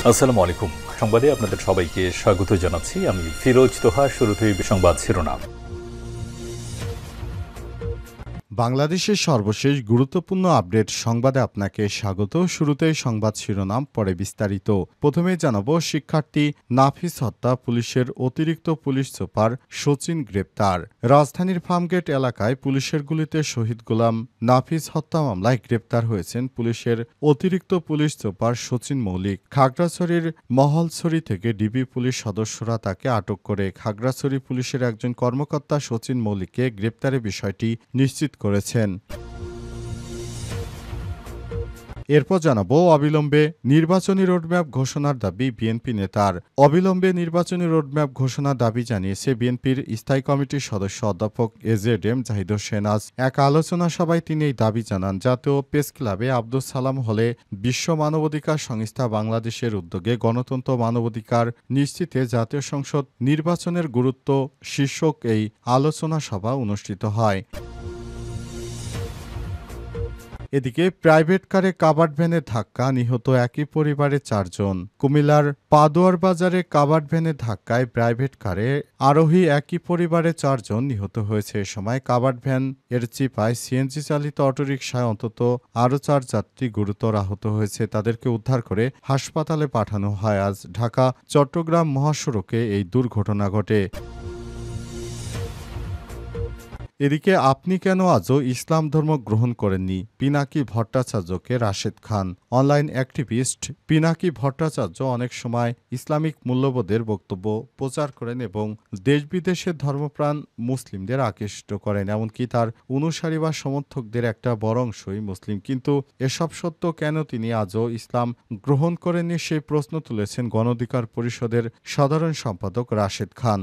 আসসালামু আলাইকুম। সংবাদে আপনাদের সবাইকে স্বাগত জানাচ্ছি। আমি ফিরোজ তোহা। শুরুতেই সংবাদ শিরোনাম। বাংলাদেশের সর্বশেষ গুরুত্বপূর্ণ আপডেট সংবাদে আপনাকে স্বাগত। শুরুতেই সংবাদ শিরোনাম, পরে বিস্তারিত। প্রথমে জানাবো, শিক্ষার্থী নাফিস হত্যা, পুলিশের অতিরিক্ত পুলিশ সুপার সচিন গ্রেপ্তার। রাজধানীর ফার্মগেট এলাকায় পুলিশের গুলিতে শহীদ গোলাম নাফিস হত্যা মামলায় গ্রেপ্তার হয়েছেন পুলিশের অতিরিক্ত পুলিশ সুপার সচিন মৌলিক। খাগড়াছড়ির মহলছড়ি থেকে ডিবি পুলিশ সদস্যরা তাকে আটক করে খাগড়াছড়ি পুলিশের একজন কর্মকর্তা সচিন মৌলিককে গ্রেপ্তারের বিষয়টি নিশ্চিত করেছেন। এরপর জানাবো, অবিলম্বে নির্বাচনী রোডম্যাপ ঘোষণার দাবি বিএনপি নেতার। অবিলম্বে নির্বাচনী রোডম্যাপ ঘোষণার দাবি জানিয়েছে বিএনপির স্থায়ী কমিটির সদস্য অধ্যাপক এজেডএম জাহিদ হোসেন। আজ এক আলোচনা সভায় তিনি এই দাবি জানান। জাতীয় প্রেস ক্লাবে আব্দুস সালাম হলে বিশ্ব মানবাধিকার সংস্থা বাংলাদেশের উদ্যোগে গণতন্ত্র মানবাধিকার নিশ্চিতে জাতীয় সংসদ নির্বাচনের গুরুত্ব শীর্ষক এই আলোচনা সভা অনুষ্ঠিত হয়। এদিকে প্রাইভেট কারে কাভার্ড ভ্যানে ধাক্কা, নিহত একই পরিবারের ৪ জন। কুমিল্লার পাদুয়ার বাজারে কাভার্ড ভ্যানে ধাক্কায় প্রাইভেট কারে আরোহী একই পরিবারের ৪ জন নিহত হয়েছে। এ সময় কাভার্ড ভ্যান এর চিপায় সিএনজি চালিত অটোরিকশায় অন্তত আরও ৪ যাত্রী গুরুতর আহত হয়েছে। তাদেরকে উদ্ধার করে হাসপাতালে পাঠানো হয়। আজ ঢাকা চট্টগ্রাম মহাসড়কে এই দুর্ঘটনা ঘটে। এদিকে আপনি কেন আজও ইসলাম ধর্ম গ্রহণ করেননি, পিনাকি ভট্টাচার্যকে রাশেদ খান। অনলাইন অ্যাক্টিভিস্ট পিনাকি ভট্টাচার্য অনেক সময় ইসলামিক মূল্যবোধের বক্তব্য প্রচার করেন এবং দেশ বিদেশের ধর্মপ্রাণ মুসলিমদের আকৃষ্ট করেন। এমনকি তার অনুসারী বা সমর্থকদের একটা বড় অংশই মুসলিম। কিন্তু এসব সত্য কেন তিনি আজও ইসলাম গ্রহণ করেননি, সেই প্রশ্ন তুলেছেন গণ অধিকার পরিষদের সাধারণ সম্পাদক রাশেদ খান।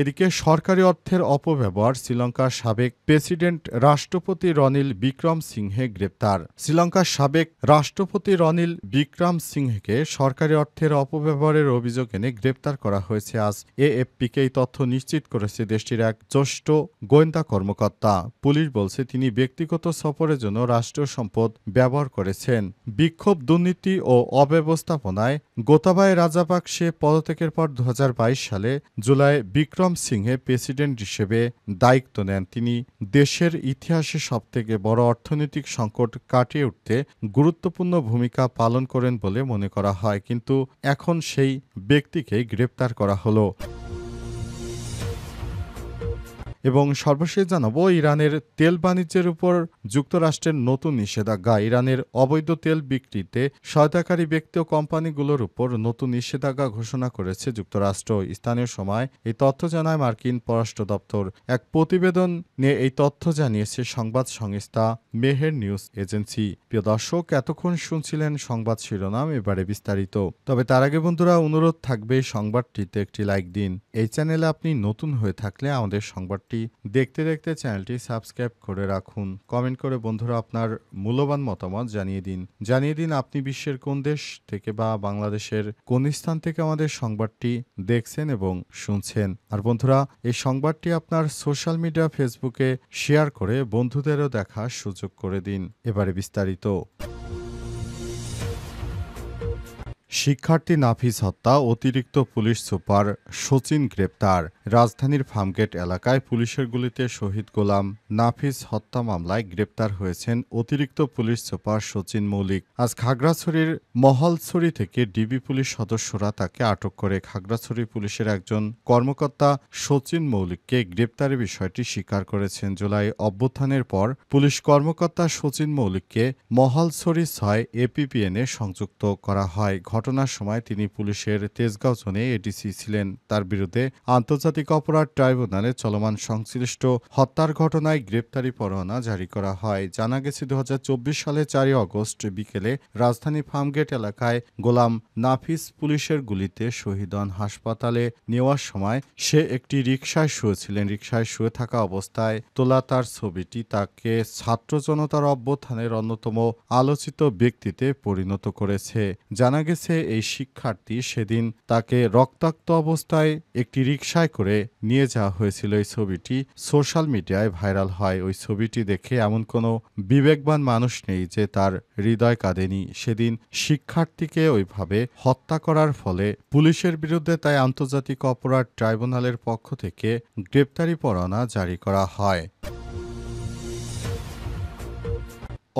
এদিকে সরকারি অর্থের অপব্যবহার, শ্রীলঙ্কার সাবেক প্রেসিডেন্ট রাষ্ট্রপতি রনিল বিক্রম সিংহে গ্রেপ্তার। শ্রীলঙ্কার সাবেক রাষ্ট্রপতি রনিল বিক্রম সিংহেকে সরকারি অর্থের অপব্যবহারের অভিযোগ এনে গ্রেপ্তার করা হয়েছে। আজ এএফপিকে এই তথ্য নিশ্চিত করেছে দেশটির এক জ্যেষ্ঠ গোয়েন্দা কর্মকর্তা। পুলিশ বলছে তিনি ব্যক্তিগত সফরের জন্য রাষ্ট্রীয় সম্পদ ব্যবহার করেছেন। বিক্ষোভ, দুর্নীতি ও অব্যবস্থাপনায় গোতাবায় রাজাপাকসে পদত্যাগের পর ২০২২ সালে জুলাই বিক্রম সিংহে প্রেসিডেন্ট হিসেবে দায়িত্ব নেন। তিনি দেশের ইতিহাসে সবথেকে বড় অর্থনৈতিক সংকট কাটিয়ে উঠতে গুরুত্বপূর্ণ ভূমিকা পালন করেন বলে মনে করা হয়। কিন্তু এখন সেই ব্যক্তিকেই গ্রেপ্তার করা হলো। এবং সর্বশেষ জানাবো, ইরানের তেল বাণিজ্যের উপর যুক্তরাষ্ট্রের নতুন নিষেধাজ্ঞা। ইরানের অবৈধ তেল বিক্রিতে সহায়তাকারী ব্যক্তি ও কোম্পানিগুলোর উপর নতুন নিষেধাজ্ঞা ঘোষণা করেছে যুক্তরাষ্ট্র। স্থানীয় সময় এই তথ্য জানায় মার্কিন পররাষ্ট্র দপ্তর। এক প্রতিবেদন নিয়ে এই তথ্য জানিয়েছে সংবাদ সংস্থা মেহের নিউজ এজেন্সি। প্রিয় দর্শক, এতক্ষণ শুনছিলেন সংবাদ শিরোনাম, এবারে বিস্তারিত। তবে তার আগে বন্ধুরা, অনুরোধ থাকবে সংবাদটিতে একটি লাইক দিন। এই চ্যানেলে আপনি নতুন হয়ে থাকলে আমাদের সংবাদটি দেখতে দেখতে চ্যানেলটি সাবস্ক্রাইব করে রাখুন। কমেন্ট করে বন্ধুরা আপনার মূল্যবান মতামত জানিয়ে দিন আপনি বিশ্বের কোন দেশ থেকে বা বাংলাদেশের কোন স্থান থেকে আমাদের সংবাদটি দেখছেন এবং শুনছেন। আর বন্ধুরা, এই সংবাদটি আপনার সোশ্যাল মিডিয়া ফেসবুকে শেয়ার করে বন্ধুদেরও দেখার সুযোগ করে দিন। এবারে বিস্তারিত। শিক্ষার্থী নাফিস হত্যা, অতিরিক্ত পুলিশ সুপার সচিন গ্রেপ্তার। রাজধানীর ফার্মগেট এলাকায় পুলিশের গুলিতে শহীদ গোলাম নাফিস হত্যা মামলায় গ্রেপ্তার হয়েছেন অতিরিক্ত পুলিশ সুপার সচিন মৌলিক। আজ খাগড়াছড়ির মহলছড়ি থেকে ডিবি পুলিশ সদস্যরা তাকে আটক করে খাগড়াছড়ি পুলিশের একজন কর্মকর্তা সচিন মৌলিককে গ্রেপ্তারের বিষয়টি স্বীকার করেছেন। জুলাই অভ্যুত্থানের পর পুলিশ কর্মকর্তা সচিন মৌলিককে মহলছড়ি ৬ এপিপিএনে সংযুক্ত করা হয়। ঘটনার সময় তিনি পুলিশের তেজগাঁও জোনে এডিসি ছিলেন। তার বিরুদ্ধে আন্তর্জাতিক অপরাধ ট্রাইব্যুনালে চলমান সংশ্লিষ্ট হত্যার ঘটনায় গ্রেপ্তারি পরোয়ানা জারি করা হয়। জানা গেছে ২০২৪ সালে ৪ আগস্ট বিকেলে রাজধানী ফার্মগেট এলাকায় গোলাম নাফিস পুলিশের গুলিতে শহীদ হন। হাসপাতালে নেওয়ার সময় সে একটি রিকশায় শুয়েছিলেন। রিকশায় শুয়ে থাকা অবস্থায় তোলা তার ছবিটি তাকে ছাত্র জনতার অভ্যুত্থানের অন্যতম আলোচিত ব্যক্তিতে পরিণত করেছে। জানা গেছে জানিয়েছে এই শিক্ষার্থী সেদিন তাকে রক্তাক্ত অবস্থায় একটি রিকশায় করে নিয়ে যাওয়া হয়েছিল। এই ছবিটি সোশ্যাল মিডিয়ায় ভাইরাল হয়। ওই ছবিটি দেখে এমন কোনো বিবেকবান মানুষ নেই যে তার হৃদয় কাঁদেনি। সেদিন শিক্ষার্থীকে ওইভাবে হত্যা করার ফলে পুলিশের বিরুদ্ধে তাই আন্তর্জাতিক অপরাধ ট্রাইব্যুনালের পক্ষ থেকে গ্রেপ্তারি পরোয়ানা জারি করা হয়।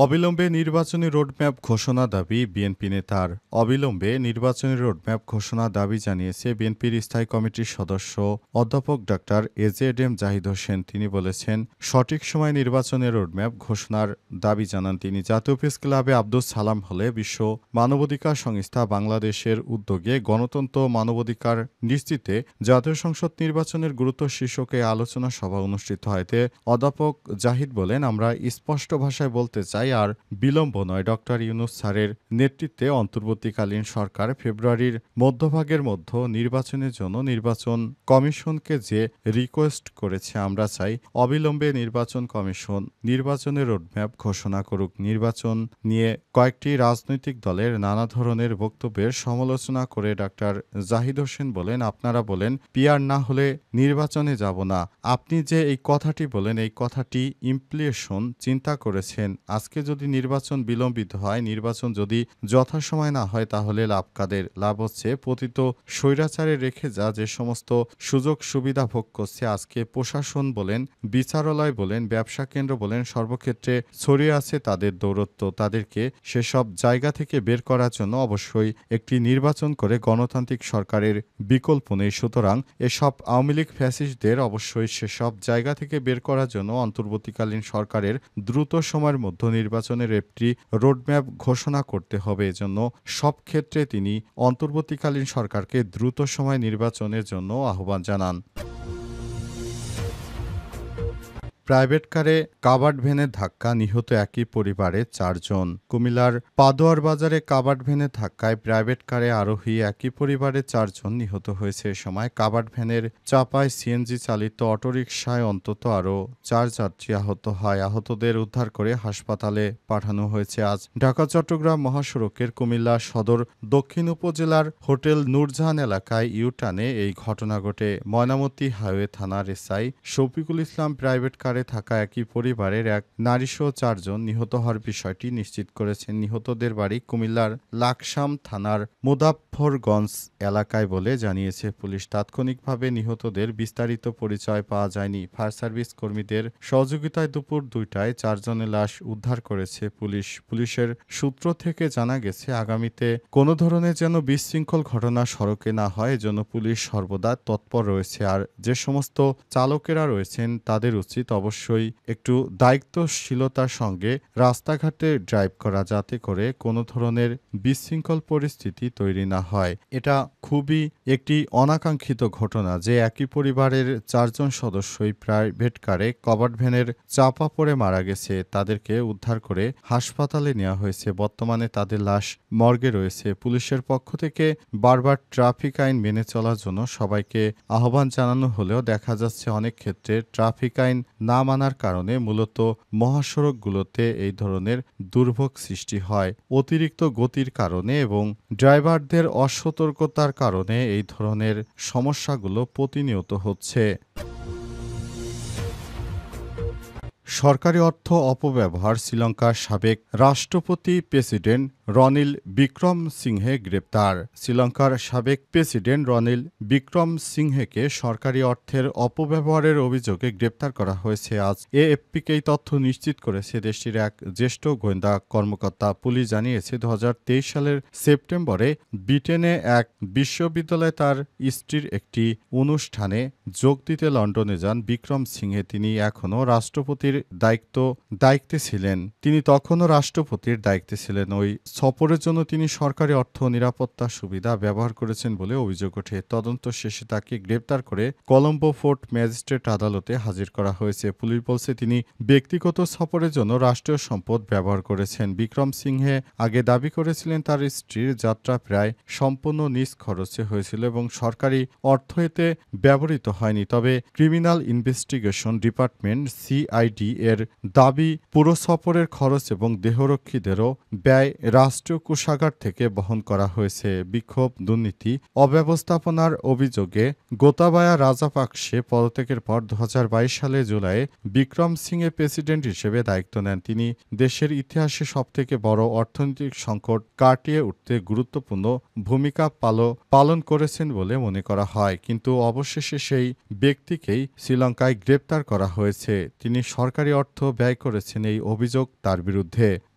অবিলম্বে নির্বাচনী রোডম্যাপ ঘোষণা দাবি বিএনপি নেতার। অবিলম্বে নির্বাচনী রোডম্যাপ ঘোষণা দাবি জানিয়েছে বিএনপির স্থায়ী কমিটির সদস্য অধ্যাপক ডক্টর এজেএম জাহিদ হোসেন। তিনি বলেছেন, সঠিক সময় নির্বাচনের রোডম্যাপ ঘোষণার দাবি জানান তিনি। জাতীয় প্রেস ক্লাবে আব্দুস সালাম হলে বিশ্ব মানবাধিকার সংস্থা বাংলাদেশের উদ্যোগে গণতন্ত্র মানবাধিকার নিশ্চিতে জাতীয় সংসদ নির্বাচনের গুরুত্ব শীর্ষকে আলোচনা সভা অনুষ্ঠিত হয়। এতে অধ্যাপক জাহিদ বলেন, আমরা স্পষ্ট ভাষায় বলতে চাই আর বিলম্ব নয়। ডক্টর ইউনূস স্যারের নেতৃত্বে অন্তর্বর্তীকালীন সরকার ফেব্রুয়ারির মধ্যভাগের মধ্যে নির্বাচনের জন্য নির্বাচন কমিশনকে যে রিকোয়েস্ট করেছে, আমরা চাই অবিলম্বে নির্বাচন কমিশন নির্বাচনের রোডম্যাপ ঘোষণা করুক। নির্বাচন নিয়ে কয়েকটি রাজনৈতিক দলের নানা ধরনের বক্তব্যের সমালোচনা করে ডক্টর জাহিদ হোসেন বলেন, আপনারা বলেন পিআর না হলে নির্বাচনে যাব না। আপনি যে এই কথাটি বলেন, এই কথাটি ইমপ্লিকেশন চিন্তা করেছেন। আজকে যদি নির্বাচন বিলম্বিত হয়, নির্বাচন যদি যথাসময় না হয়, তাহলে লাভ কাদের? লাভ হচ্ছে পতিত স্বৈরাচারে রেখে যে সমস্ত সুযোগ সুবিধা ভোগ করছে। আজকে প্রশাসন বলেন, বিচারালয় বলেন, ব্যবসা কেন্দ্র বলেন, সর্বক্ষেত্রে ছড়িয়ে আছে তাদের দৌরত্ব। তাদেরকে সেসব জায়গা থেকে বের করার জন্য অবশ্যই একটি নির্বাচন করে গণতান্ত্রিক সরকারের বিকল্প নেই। সুতরাং এসব আওয়ামী লীগ ফ্যাসিস্টদের অবশ্যই সেসব জায়গা থেকে বের করার জন্য অন্তর্বর্তীকালীন সরকারের দ্রুত সময়ের মধ্যে নির্বাচনের একটি রোডম্যাপ ঘোষণা করতে হবে। এজন্য সব ক্ষেত্রে তিনি অন্তর্বর্তীকালীন সরকারকে দ্রুত সময় নির্বাচনের জন্য আহ্বান জানান। প্রাইভেট কারে কাভার্ড ভ্যানের ধাক্কা নিহত একই পরিবারের 4 জন। কুমিল্লার পাদোয়ার বাজারে কাভার্ড ভ্যানের ধাক্কায় প্রাইভেট কারে আরোহী একই পরিবারের 4 জন নিহত হয়েছে। এ সময় কাভার্ড ভ্যানের চাপায় সিএনজি চালিত অটোরিকশায় অন্তত আরও 4 যাত্রী আহত হয়। আহতদের উদ্ধার করে হাসপাতালে পাঠানো হয়েছে। আজ ঢাকা চট্টগ্রাম মহাসড়কের কুমিল্লা সদর দক্ষিণ উপজেলার হোটেল নূরজাহান এলাকায় ইউটার্নে এই ঘটনা ঘটে। ময়নামতি হাইওয়ে থানার এসআই শফিকুল ইসলাম প্রাইভেট কারে থাকা একই পরিবারের এক নারীসহ 4 জন নিহত হওয়ার বিষয়টি নিশ্চিত করেছেন। নিহতদের বাড়ি কুমিল্লার লাকসাম থানার মুদাফফরগঞ্জ এলাকায় বলে জানিয়েছে পুলিশ। তাৎক্ষণিকভাবে নিহতদের বিস্তারিত পরিচয় পাওয়া যায়নি। ফায়ার সার্ভিস কর্মীদের সহযোগিতায় দুপুর 2টায় 4 জনের লাশ উদ্ধার করেছে পুলিশ। পুলিশের সূত্র থেকে জানা গেছে, আগামীতে কোনো ধরনের যেন বিশৃঙ্খল ঘটনা সড়কে না হয়, এজন্য পুলিশ সর্বদা তৎপর রয়েছে। আর যে সমস্ত চালকেরা রয়েছেন তাদের উচিত অবশ্যই একটু দায়িত্বশীলতার সঙ্গে রাস্তাঘাটে ড্রাইভ করা, যাতে করে কোনো ধরনের বিশৃঙ্খল পরিস্থিতি তৈরি না হয়। এটা খুবই একটি অনাকাঙ্ক্ষিত ঘটনা যে একই পরিবারের 4 জন সদস্যই প্রাইভেট কারে কাভার্ড ভ্যানের চাপা পড়ে মারা গেছে। তাদেরকে উদ্ধার করে হাসপাতালে নেওয়া হয়েছে। বর্তমানে তাদের লাশ মর্গে রয়েছে। পুলিশের পক্ষ থেকে বারবার ট্রাফিক আইন মেনে চলার জন্য সবাইকে আহ্বান জানানো হলেও দেখা যাচ্ছে অনেক ক্ষেত্রে ট্রাফিক আইন না মানার কারণে মূলত মহাসড়কগুলোতে এই ধরনের দুর্ভোগ সৃষ্টি হয়। অতিরিক্ত গতির কারণে এবং ড্রাইভারদের অসতর্কতার কারণে এই ধরনের সমস্যাগুলো প্রতিনিয়ত হচ্ছে। সরকারি অর্থ অপব্যবহার শ্রীলঙ্কার সাবেক রাষ্ট্রপতি প্রেসিডেন্ট রনিল বিক্রমসিংহে গ্রেপ্তার। শ্রীলঙ্কার সাবেক প্রেসিডেন্ট রনিল বিক্রমসিংহেকে সরকারি অর্থের অপব্যবহারের অভিযোগে গ্রেপ্তার করা হয়েছে। আজ এএফপিকে এই তথ্য নিশ্চিত করেছে দেশটির এক জ্যেষ্ঠ গোয়েন্দা কর্মকর্তা। পুলিশ জানিয়েছে, 2023 সালের সেপ্টেম্বরে ব্রিটেনে এক বিশ্ববিদ্যালয়ে তার স্ত্রীর একটি অনুষ্ঠানে যোগ দিতে লন্ডনে যান বিক্রমসিংহে। তিনি এখনও রাষ্ট্রপতির দায়িত্বে ছিলেন। তিনি তখনও রাষ্ট্রপতির দায়িত্বে ছিলেন। ওই সফরের জন্য তিনি সরকারি অর্থ নিরাপত্তা সুবিধা ব্যবহার করেছেন বলে অভিযোগ ওঠে। তদন্ত শেষে তাকে গ্রেপ্তার করে কলম্বো ফোর্ট ম্যাজিস্ট্রেট আদালতে হাজির করা হয়েছে। পুলিশ বলছে, তিনি ব্যক্তিগত সফরের জন্য রাষ্ট্রীয় সম্পদ ব্যবহার করেছেন। বিক্রমসিংহে আগে দাবি করেছিলেন তার স্ত্রীর যাত্রা প্রায় সম্পূর্ণ নিজ খরচে হয়েছিল এবং সরকারি অর্থ এতে ব্যবহৃত হয়নি। তবে ক্রিমিনাল ইনভেস্টিগেশন ডিপার্টমেন্ট সিআইডি এর দাবি পুরো সফরের খরচ এবং দেহরক্ষীদেরও ব্যয় রাষ্ট্রীয় কোষাগার থেকে বহন করা হয়েছে। বিক্ষোভ, দুর্নীতি, অব্যবস্থাপনার অভিযোগে গোতাবায়া রাজাপাকসে পদত্যাগের পর 2022 সালে জুলাইয়ে বিক্রম সিংহে প্রেসিডেন্ট হিসেবে দায়িত্ব নেন। তিনি দেশের ইতিহাসে সবথেকে বড় অর্থনৈতিক সংকট কাটিয়ে উঠতে গুরুত্বপূর্ণ ভূমিকা পালন করেছেন বলে মনে করা হয়। কিন্তু অবশেষে সেই ব্যক্তিকেই শ্রীলঙ্কায় গ্রেপ্তার করা হয়েছে। তিনি সরকারি অর্থ ব্যয় করেছেন এই অভিযোগ তার বিরুদ্ধে।